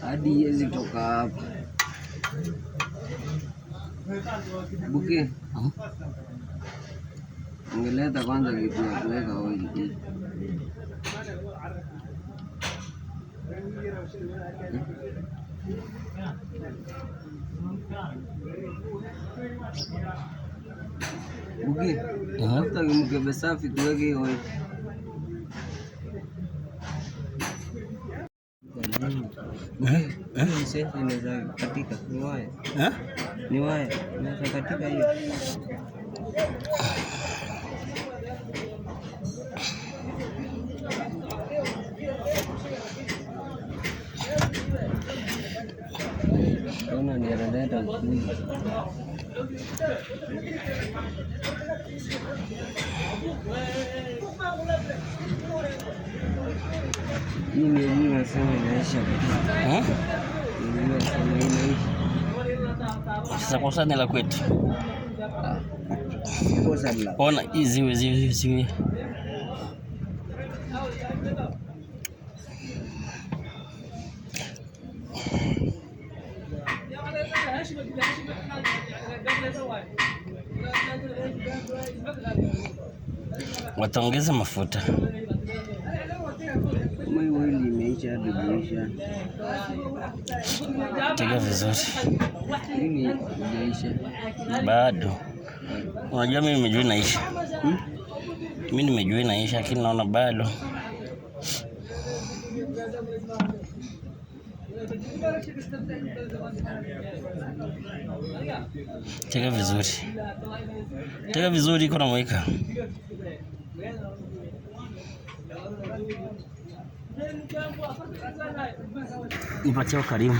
hadi hizi toka hapa Buki. Ungeleta kwanza kitu ya kuweka oil. Buki, hata mkebe safi tuweke oil. Sasa inaweza katika ni waya. Ni waya. Inaweza katika hiyo. Ona ni rada nzuri. Hii nasema inaisha. Nasema inaisha. Sasa kosa ni la kwetu. Kosa la. Ona hizi. Wataongeza mafuta. Oil imeisha dirisha. Tega vizuri. Nini imeisha? Bado. Unajua mimi nimejua inaisha. Mimi nimejua inaisha lakini naona bado. Tega vizuri. Tega vizuri iko na mweka. Nipatie ukarimu.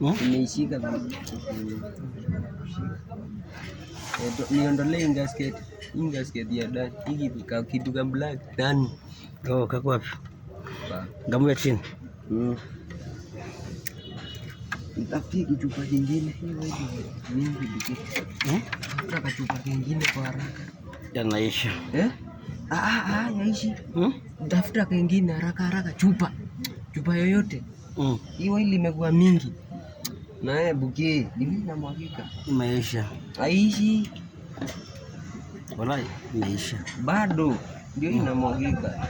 Imeishika niondolee gasket ya ndani. Hiki kitu ka black ndani. Kako wapi? Ngamu ya chini. Nitafutie kichupa kingine hiyo mingi biki. Tafuta kachupa kingine kwa haraka. Yanaisha. Yaishi. Tafuta kingine haraka chupa yoyote. Hiyo ile imekuwa mingi. Na Buki, mimi namwagika. Imeisha. Aishi. Wallahi imeisha. Bado ndio inamwagika.